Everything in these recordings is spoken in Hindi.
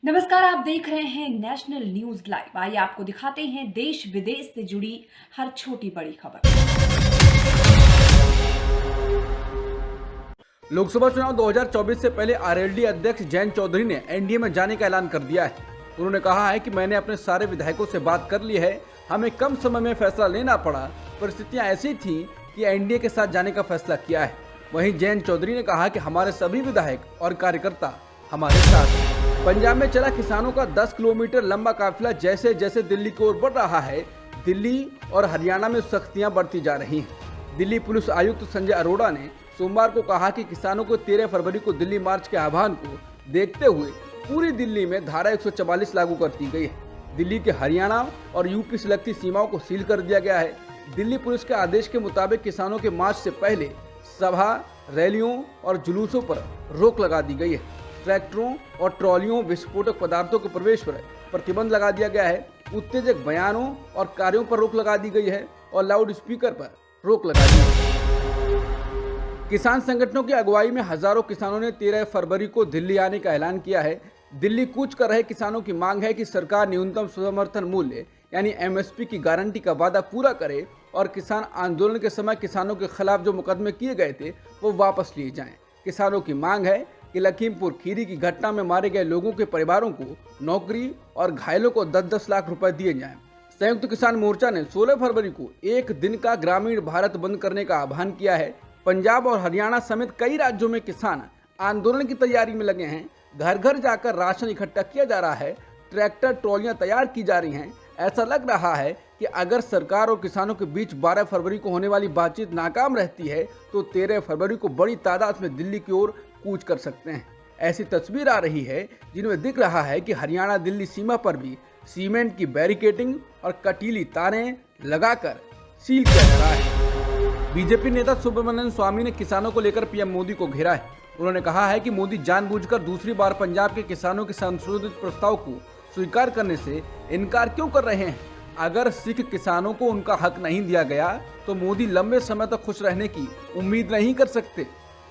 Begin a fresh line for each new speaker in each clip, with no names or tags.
नमस्कार, आप देख रहे हैं नेशनल न्यूज लाइव। आइए आपको दिखाते हैं देश विदेश से जुड़ी हर छोटी बड़ी खबर।
लोकसभा चुनाव 2024 से पहले आरएलडी अध्यक्ष जयंत चौधरी ने एनडीए में जाने का ऐलान कर दिया है। उन्होंने कहा है कि मैंने अपने सारे विधायकों से बात कर ली है, हमें कम समय में फैसला लेना पड़ा, परिस्थितियां ऐसी थी कि एनडीए के साथ जाने का फैसला किया है। वहीं जयंत चौधरी ने कहा कि हमारे सभी विधायक और कार्यकर्ता हमारे साथ हैं। पंजाब में चला किसानों का 10 किलोमीटर लंबा काफिला जैसे जैसे दिल्ली की ओर बढ़ रहा है, दिल्ली और हरियाणा में सख्तियां बढ़ती जा रही हैं। दिल्ली पुलिस आयुक्त संजय अरोड़ा ने सोमवार को कहा कि किसानों को 13 फरवरी को दिल्ली मार्च के आह्वान को देखते हुए पूरी दिल्ली में धारा 144 लागू कर दी गई है। दिल्ली के हरियाणा और यूपी से लगती सीमाओं को सील कर दिया गया है। दिल्ली पुलिस के आदेश के मुताबिक किसानों के मार्च से पहले सभा, रैलियों और जुलूसों पर रोक लगा दी गई है। ट्रैक्टरों और ट्रॉलियों, विस्फोटक पदार्थों के प्रवेश पर प्रतिबंध लगा दिया गया है। उत्तेजक बयानों और कार्यों पर रोक लगा दी गई है और लाउड स्पीकर पर रोक लगा दी है। किसान संगठनों की अगुवाई में हजारों किसानों ने 13 फरवरी को दिल्ली आने का ऐलान किया है। दिल्ली कूच कर रहे किसानों की मांग है कि सरकार न्यूनतम समर्थन मूल्य यानी एमएसपी की गारंटी का वादा पूरा करे और किसान आंदोलन के समय किसानों के खिलाफ जो मुकदमे किए गए थे वो वापस लिए जाएं। किसानों की मांग है कि लखीमपुर खीरी की घटना में मारे गए लोगों के परिवारों को नौकरी और घायलों को 10-10 लाख रुपए दिए जाएं। संयुक्त किसान मोर्चा ने 16 फरवरी को एक दिन का ग्रामीण भारत बंद करने का आह्वान किया है। पंजाब और हरियाणा समेत कई राज्यों में किसान आंदोलन की तैयारी में लगे हैं। घर घर जाकर राशन इकट्ठा किया जा रहा है, ट्रैक्टर ट्रॉलियां तैयार की जा रही हैं। ऐसा लग रहा है कि अगर सरकार और किसानों के बीच 12 फरवरी को होने वाली बातचीत नाकाम रहती है तो 13 फरवरी को बड़ी तादाद में दिल्ली की ओर कूच कर सकते हैं। ऐसी तस्वीर आ रही है जिनमें दिख रहा है कि हरियाणा दिल्ली सीमा पर भी सीमेंट की बैरिकेडिंग और कटीली तारें लगाकर सील किया जा रहा है। बीजेपी नेता सुब्रमण्यम स्वामी ने किसानों को लेकर पीएम मोदी को घेरा है। उन्होंने कहा है कि मोदी जानबूझकर दूसरी बार पंजाब के किसानों के संशोधित प्रस्ताव को स्वीकार करने से इनकार क्यों कर रहे हैं। अगर सिख किसानों को उनका हक नहीं दिया गया तो मोदी लंबे समय तक खुश रहने की उम्मीद नहीं कर सकते।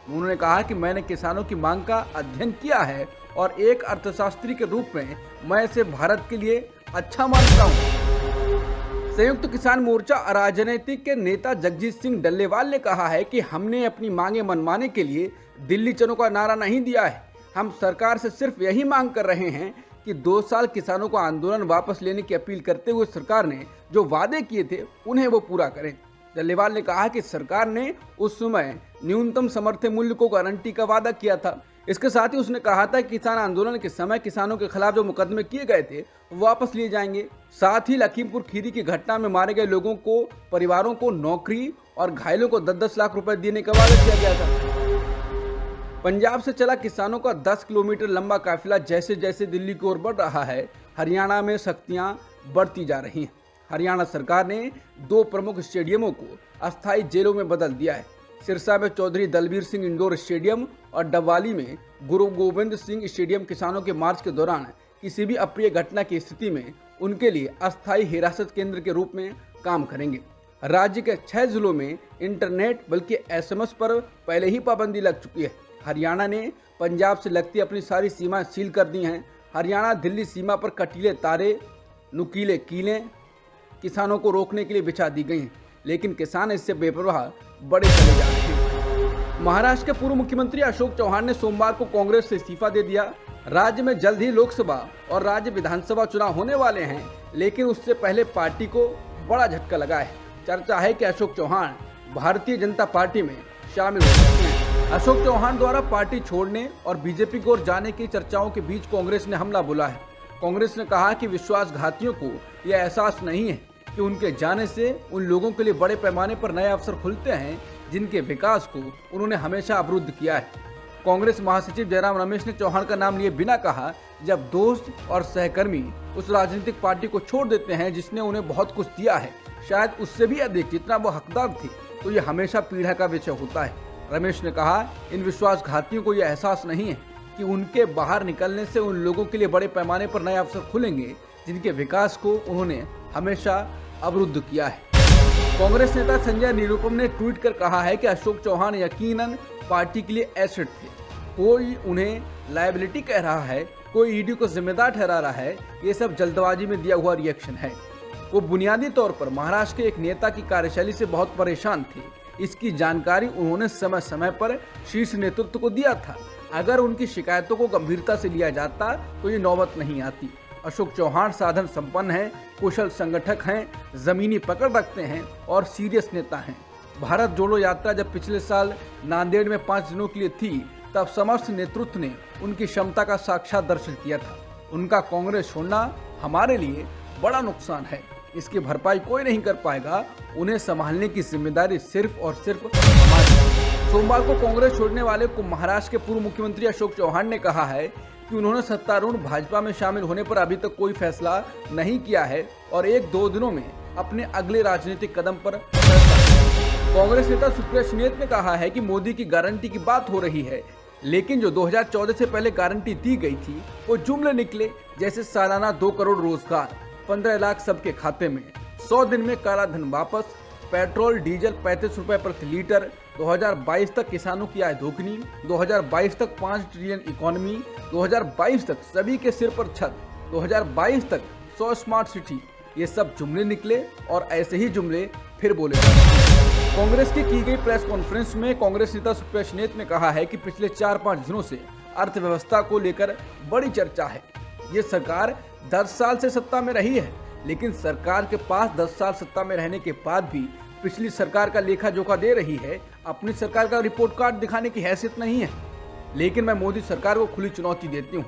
उन्होंने कहा कि मैंने किसानों की मांग का अध्ययन किया है और एक अर्थशास्त्री के रूप में मैं इसे भारत के लिए अच्छा मानता हूँ। संयुक्त किसान मोर्चा राजनीतिक के नेता जगजीत सिंह डल्लेवाल ने कहा है कि हमने अपनी मांगे मनवाने के लिए दिल्ली चलो का नारा नहीं दिया है। हम सरकार से सिर्फ यही मांग कर रहे हैं कि 2 साल किसानों को आंदोलन वापस लेने की अपील करते हुए सरकार ने जो वादे किए थे उन्हें वो पूरा करें। डल्लेवाल ने कहा कि सरकार ने उस समय न्यूनतम समर्थन मूल्य को गारंटी का वादा किया था। इसके साथ ही उसने कहा था कि किसान आंदोलन के समय किसानों के खिलाफ जो मुकदमे किए गए थे वो वापस लिए जाएंगे। साथ ही लखीमपुर खीरी की घटना में मारे गए लोगों को परिवारों को नौकरी और घायलों को 10-10 लाख रुपए देने का वादा किया गया था। पंजाब से चला किसानों का 10 किलोमीटर लंबा काफिला जैसे जैसे दिल्ली की ओर बढ़ रहा है, हरियाणा में सख्तियां बढ़ती जा रही हैं। हरियाणा सरकार ने 2 प्रमुख स्टेडियमों को अस्थायी जेलों में बदल दिया है। सिरसा में चौधरी दलबीर सिंह इंडोर स्टेडियम और डबवाली में गुरु गोविंद सिंह स्टेडियम किसानों के मार्च के दौरान किसी भी अप्रिय घटना की स्थिति में उनके लिए अस्थायी हिरासत केंद्र के रूप में काम करेंगे। राज्य के 6 जिलों में इंटरनेट बल्कि एसएमएस पर पहले ही पाबंदी लग चुकी है। हरियाणा ने पंजाब से लगती अपनी सारी सीमाएं सील कर दी हैं। हरियाणा दिल्ली सीमा पर कटीले तारे, नुकीले कीलें किसानों को रोकने के लिए बिछा दी गई हैं, लेकिन किसान इससे बेपरवाह बड़े चले जा रहे हैं। महाराष्ट्र के पूर्व मुख्यमंत्री अशोक चौहान ने सोमवार को कांग्रेस से इस्तीफा दे दिया। राज्य में जल्द ही लोकसभा और राज्य विधानसभा चुनाव होने वाले हैं, लेकिन उससे पहले पार्टी को बड़ा झटका लगा है। चर्चा है कि अशोक चौहान भारतीय जनता पार्टी में शामिल हो सकते हैं। अशोक चौहान द्वारा पार्टी छोड़ने और बीजेपी की ओर जाने की चर्चाओं के बीच कांग्रेस ने हमला बोला है। कांग्रेस ने कहा कि विश्वासघातियों को यह एहसास नहीं है कि उनके जाने से उन लोगों के लिए बड़े पैमाने पर नए अवसर खुलते हैं जिनके विकास को उन्होंने हमेशा अवरुद्ध किया है। कांग्रेस महासचिव जयराम रमेश ने चौहान का नाम लिए बिना कहा, जब दोस्त और सहकर्मी उस राजनीतिक पार्टी को छोड़ देते हैं जिसने उन्हें बहुत कुछ दिया है, शायद उससे भी अधिक जितना वो हकदार थे, तो ये हमेशा पीड़ा का विषय होता है। रमेश ने कहा, इन विश्वासघातियों को यह एहसास नहीं है कि उनके बाहर निकलने से उन लोगों के लिए बड़े पैमाने पर नए अवसर खुलेंगे जिनके विकास को उन्होंने हमेशा अवरुद्ध किया है। कांग्रेस नेता संजय निरुपम ने ट्वीट कर कहा है कि अशोक चौहान यकीनन पार्टी के लिए एसेट थे, कोई उन्हें लायबिलिटी कह रहा है कोई ईडी को जिम्मेदार ठहरा रहा है, ये सब जल्दबाजी में दिया हुआ रिएक्शन है। वो बुनियादी तौर पर महाराष्ट्र के एक नेता की कार्यशैली से बहुत परेशान थे। इसकी जानकारी उन्होंने समय समय पर शीर्ष नेतृत्व को दिया था। अगर उनकी शिकायतों को गंभीरता से लिया जाता तो ये नौबत नहीं आती। अशोक चौहान साधन संपन्न हैं, कुशल संगठक हैं, जमीनी पकड़ रखते हैं और सीरियस नेता हैं। भारत जोड़ो यात्रा जब पिछले साल नांदेड़ में 5 दिनों के लिए थी, तब समस्त नेतृत्व ने उनकी क्षमता का साक्षात दर्शन किया था। उनका कांग्रेस छोड़ना हमारे लिए बड़ा नुकसान है, इसकी भरपाई कोई नहीं कर पाएगा। उन्हें संभालने की जिम्मेदारी सिर्फ और सिर्फ हमारी है। सोमवार को कांग्रेस छोड़ने वाले को महाराष्ट्र के पूर्व मुख्यमंत्री अशोक चौहान ने कहा है कि उन्होंने सत्तारूढ़ भाजपा में शामिल होने पर अभी तक कोई फैसला नहीं किया है और 1-2 दिनों में अपने अगले राजनीतिक कदम पर कांग्रेस नेता सुप्रिया सुले ने कहा है कि मोदी की गारंटी की बात हो रही है, लेकिन जो 2014 से पहले गारंटी दी गई थी वो जुमले निकले, जैसे सालाना 2 करोड़ रोजगार, 15 लाख सबके खाते में, 100 दिन में काला धन वापस, पेट्रोल डीजल 35 रुपए प्रति लीटर, 2022 तक किसानों की आय दोगुनी, 2022 तक 5 ट्रिलियन इकोनॉमी, 2022 तक सभी के सिर पर छत, 2022 तक 100 स्मार्ट सिटी। ये सब जुमले निकले और ऐसे ही जुमले फिर बोले जाते। कांग्रेस की गई प्रेस कॉन्फ्रेंस में कांग्रेस नेता सुप्रिया सुले ने कहा है कि पिछले 4-5 दिनों से अर्थव्यवस्था को लेकर बड़ी चर्चा है। ये सरकार 10 साल से सत्ता में रही है, लेकिन सरकार के पास 10 साल सत्ता में रहने के बाद भी पिछली सरकार का लेखा जोखा दे रही है। अपनी सरकार का रिपोर्ट कार्ड दिखाने की हैसियत नहीं है। लेकिन मैं मोदी सरकार को खुली चुनौती देती हूँ,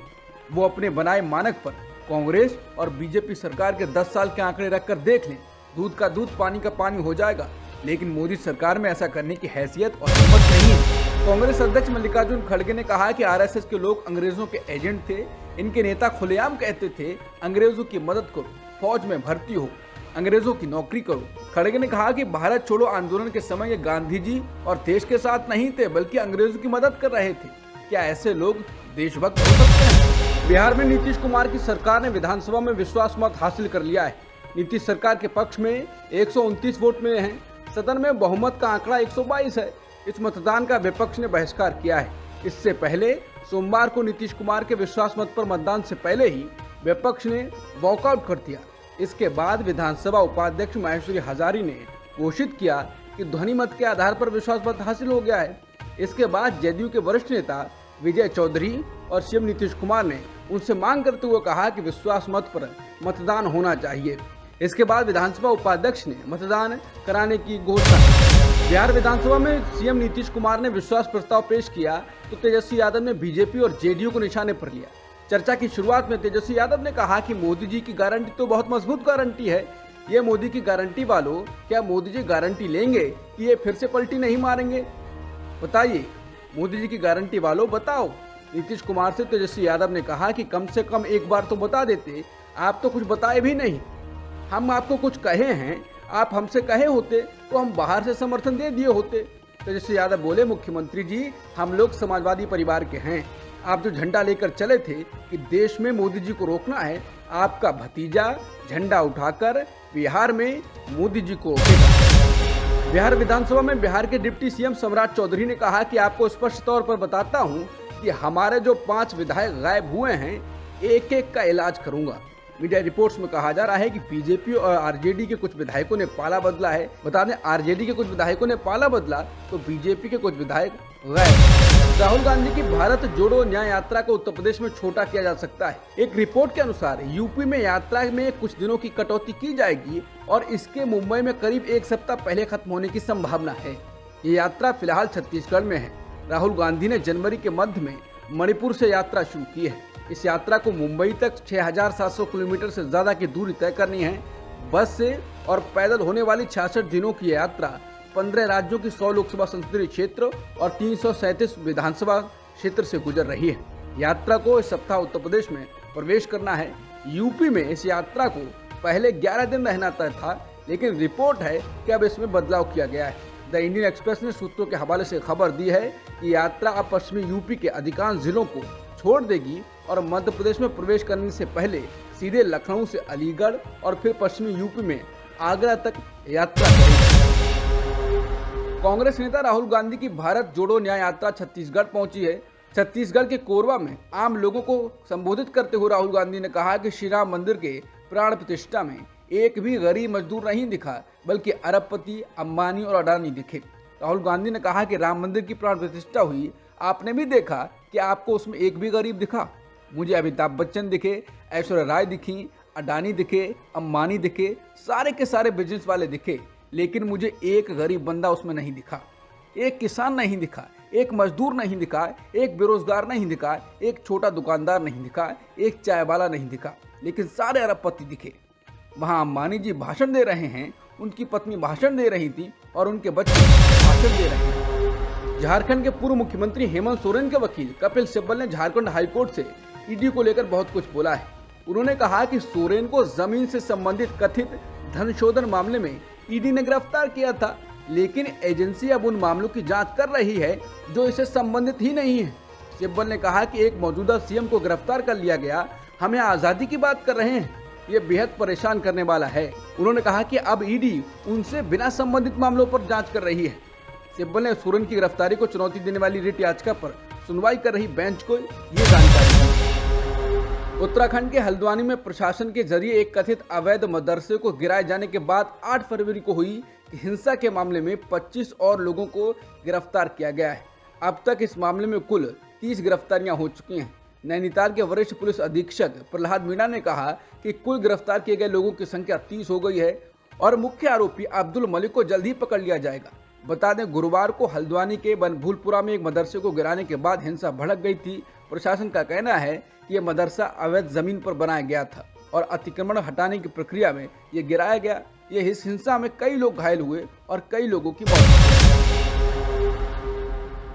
वो अपने बनाए मानक पर कांग्रेस और बीजेपी सरकार के 10 साल के आंकड़े रखकर देख लें। दूध का दूध पानी का पानी हो जाएगा, लेकिन मोदी सरकार में ऐसा करने की हैसियत और हिम्मत नहीं है। कांग्रेस अध्यक्ष मल्लिकार्जुन खड़गे ने कहा कि आरएसएस के लोग अंग्रेजों के एजेंट थे। इनके नेता खुलेआम कहते थे अंग्रेजों की मदद करो, फौज में भर्ती हो, अंग्रेजों की नौकरी करो। खड़गे ने कहा कि भारत छोड़ो आंदोलन के समय ये गांधी जी और देश के साथ नहीं थे, बल्कि अंग्रेजों की मदद कर रहे थे। क्या ऐसे लोग देशभक्त हो सकते हैं? बिहार में नीतीश कुमार की सरकार ने विधानसभा में विश्वास मत हासिल कर लिया है। नीतीश सरकार के पक्ष में 129 वोट मिले हैं। सदन में बहुमत का आंकड़ा 122 है। इस मतदान का विपक्ष ने बहिष्कार किया है। इससे पहले सोमवार को नीतीश कुमार के विश्वास मत पर मतदान से पहले ही विपक्ष ने वॉकआउट कर दिया। इसके बाद विधानसभा उपाध्यक्ष महेश्वरी हजारी ने घोषित किया कि ध्वनि मत के आधार पर विश्वास मत हासिल हो गया है। इसके बाद जदयू के वरिष्ठ नेता विजय चौधरी और सीएम नीतीश कुमार ने उनसे मांग करते हुए कहा कि विश्वास मत पर मतदान होना चाहिए। इसके बाद विधानसभा उपाध्यक्ष ने मतदान कराने की घोषणा की। बिहार विधानसभा में सीएम नीतीश कुमार ने विश्वास प्रस्ताव पेश किया तो तेजस्वी यादव ने बीजेपी और जेडीयू को निशाने पर लिया। चर्चा की शुरुआत में तेजस्वी यादव ने कहा कि मोदी जी की गारंटी तो बहुत मजबूत गारंटी है। ये मोदी की गारंटी वालों, क्या मोदी जी गारंटी लेंगे कि ये फिर से पलटी नहीं मारेंगे? बताइए, मोदी जी की गारंटी वालों बताओ। नीतीश कुमार से तेजस्वी यादव ने कहा कि कम से कम एक बार तो बता देते, आप तो कुछ बताए भी नहीं। हम आपको कुछ कहे हैं, आप हमसे कहे होते तो हम बाहर से समर्थन दे दिए होते। तेजस्वी यादव बोले, मुख्यमंत्री जी, हम लोग समाजवादी परिवार के हैं। आप जो झंडा लेकर चले थे कि देश में मोदी जी को रोकना है, आपका भतीजा झंडा उठाकर बिहार में मोदी जी को रोकेगा। बिहार विधानसभा में बिहार के डिप्टी सीएम सम्राट चौधरी ने कहा कि आपको स्पष्ट तौर पर बताता हूं कि हमारे जो 5 विधायक गायब हुए हैं, एक एक का इलाज करूंगा। मीडिया रिपोर्ट्स में कहा जा रहा है कि बीजेपी और आरजेडी के कुछ विधायकों ने पाला बदला है। बता दें, आरजेडी के कुछ विधायकों ने पाला बदला तो बीजेपी के कुछ विधायक गायब। राहुल गांधी की भारत जोड़ो न्याय यात्रा को उत्तर प्रदेश में छोटा किया जा सकता है। एक रिपोर्ट के अनुसार यूपी में यात्रा में कुछ दिनों की कटौती की जाएगी और इसके मुंबई में करीब 1 सप्ताह पहले खत्म होने की संभावना है। ये यात्रा फिलहाल छत्तीसगढ़ में है। राहुल गांधी ने जनवरी के मध्य में मणिपुर से यात्रा शुरू की है। इस यात्रा को मुंबई तक 6700 किलोमीटर से ज्यादा की दूरी तय करनी है। बस से और पैदल होने वाली 66 दिनों की यात्रा 15 राज्यों की 100 लोकसभा संसदीय क्षेत्र और 337 विधानसभा क्षेत्र से गुजर रही है। यात्रा को इस सप्ताह उत्तर प्रदेश में प्रवेश करना है। यूपी में इस यात्रा को पहले 11 दिन रहना तय था, लेकिन रिपोर्ट है कि अब इसमें बदलाव किया गया है। द इंडियन एक्सप्रेस ने सूत्रों के हवाले से खबर दी है कि यात्रा अब पश्चिमी यूपी के अधिकांश जिलों को छोड़ देगी और मध्य प्रदेश में प्रवेश करने से पहले सीधे लखनऊ से अलीगढ़ और फिर पश्चिमी यूपी में आगरा तक यात्रा करेगी। कांग्रेस नेता राहुल गांधी की भारत जोड़ो न्याय यात्रा छत्तीसगढ़ पहुंची है। छत्तीसगढ़ के कोरबा में आम लोगों को संबोधित करते हुए राहुल गांधी ने कहा कि श्री राम मंदिर के प्राण प्रतिष्ठा में एक भी गरीब मजदूर नहीं दिखा, बल्कि अरबपति, अंबानी और अडानी दिखे। राहुल गांधी ने कहा कि राम मंदिर की प्राण प्रतिष्ठा हुई, आपने भी देखा कि आपको उसमें एक भी गरीब दिखा? मुझे अमिताभ बच्चन दिखे, ऐश्वर्या राय दिखी, अडानी दिखे, अंबानी दिखे, सारे के सारे बिजनेस वाले दिखे, लेकिन मुझे एक गरीब बंदा उसमें नहीं दिखा, एक किसान नहीं दिखा, एक मजदूर नहीं दिखा, एक बेरोजगार नहीं दिखा, एक छोटा दुकानदार नहीं दिखा, एक चाय वाला नहीं दिखा, लेकिन सारे अरबपति दिखे। वहाँ अंबानी जी भाषण दे रहे हैं, उनकी पत्नी भाषण दे रही थी और उनके बच्चे भाषण दे रहे हैं। झारखंड के पूर्व मुख्यमंत्री हेमंत सोरेन के वकील कपिल सिब्बल ने झारखंड हाईकोर्ट से ईडी को लेकर बहुत कुछ बोला है। उन्होंने कहा कि सोरेन को जमीन से संबंधित कथित धन शोधन मामले में ईडी ने गिरफ्तार किया था, लेकिन एजेंसी अब उन मामलों की जांच कर रही है जो इससे संबंधित ही नहीं है। सिब्बल ने कहा कि एक मौजूदा सीएम को गिरफ्तार कर लिया गया, हम यहाँ आजादी की बात कर रहे हैं, ये बेहद परेशान करने वाला है। उन्होंने कहा कि अब ईडी उनसे बिना संबंधित मामलों पर जांच कर रही है। सिब्बल ने सोरेन की गिरफ्तारी को चुनौती देने वाली रिट याचिका पर सुनवाई कर रही बेंच को ये जानकारी दी। उत्तराखंड के हल्द्वानी में प्रशासन के जरिए एक कथित अवैध मदरसे को गिराए जाने के बाद 8 फरवरी को हुई हिंसा के मामले में 25 और लोगों को गिरफ्तार किया गया है। अब तक इस मामले में कुल 30 गिरफ्तारियां हो चुकी हैं। नैनीताल के वरिष्ठ पुलिस अधीक्षक प्रहलाद मीणा ने कहा कि कुल गिरफ्तार किए गए लोगों की संख्या 30 हो गई है और मुख्य आरोपी अब्दुल मलिक को जल्द ही पकड़ लिया जाएगा। बता दें, गुरुवार को हल्द्वानी के बनभूलपुरा में एक मदरसे को गिराने के बाद हिंसा भड़क गई थी। प्रशासन का कहना है कि यह मदरसा अवैध जमीन पर बनाया गया था और अतिक्रमण हटाने की प्रक्रिया में ये गिराया गया। इस हिंसा में कई लोग घायल हुए और कई लोगों की मौत हुई।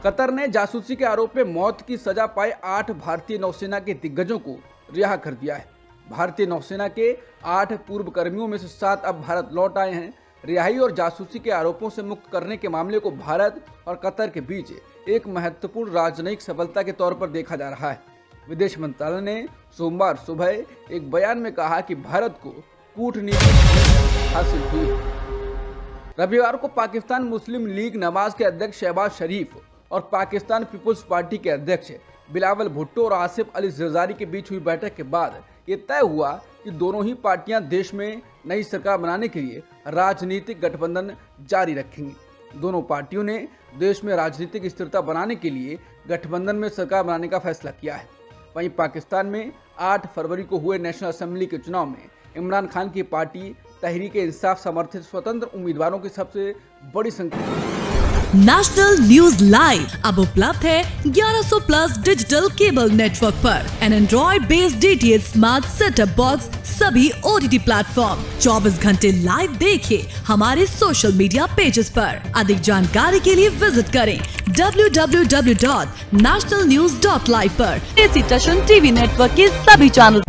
कतर ने जासूसी के आरोप में मौत की सजा पाए 8 भारतीय नौसेना के दिग्गजों को रिहा कर दिया है। भारतीय नौसेना के 8 पूर्व कर्मियों में से 7 अब भारत लौट आए हैं। रिहाई और जासूसी के आरोपों से मुक्त करने के मामले को भारत और कतर के बीच एक महत्वपूर्ण राजनयिक सफलता के तौर पर देखा जा रहा है। विदेश मंत्रालय ने सोमवार सुबह एक बयान में कहा कि भारत को कूटनीतिक हासिल हुई है। रविवार को पाकिस्तान मुस्लिम लीग नवाज के अध्यक्ष शहबाज शरीफ और पाकिस्तान पीपुल्स पार्टी के अध्यक्ष बिलावल भुट्टो और आसिफ अली जरदारी के बीच हुई बैठक के बाद ये तय हुआ कि दोनों ही पार्टियां देश में नई सरकार बनाने के लिए राजनीतिक गठबंधन जारी रखेंगी। दोनों पार्टियों ने देश में राजनीतिक स्थिरता बनाने के लिए गठबंधन में सरकार बनाने का फैसला किया है। वहीं पाकिस्तान में 8 फरवरी को हुए नेशनल असेंबली के चुनाव में इमरान खान की पार्टी तहरीक-ए-इंसाफ समर्थित स्वतंत्र उम्मीदवारों की सबसे बड़ी संख्या।
नेशनल न्यूज लाइव अब उपलब्ध है 1100 प्लस डिजिटल केबल नेटवर्क पर and Android based DTH smart setup box सभी OTT प्लेटफॉर्म। 24 घंटे लाइव देखिए हमारे सोशल मीडिया पेजेस पर। अधिक जानकारी के लिए विजिट करें www.nationalnews.live पर। टीवी नेटवर्क के सभी चैनल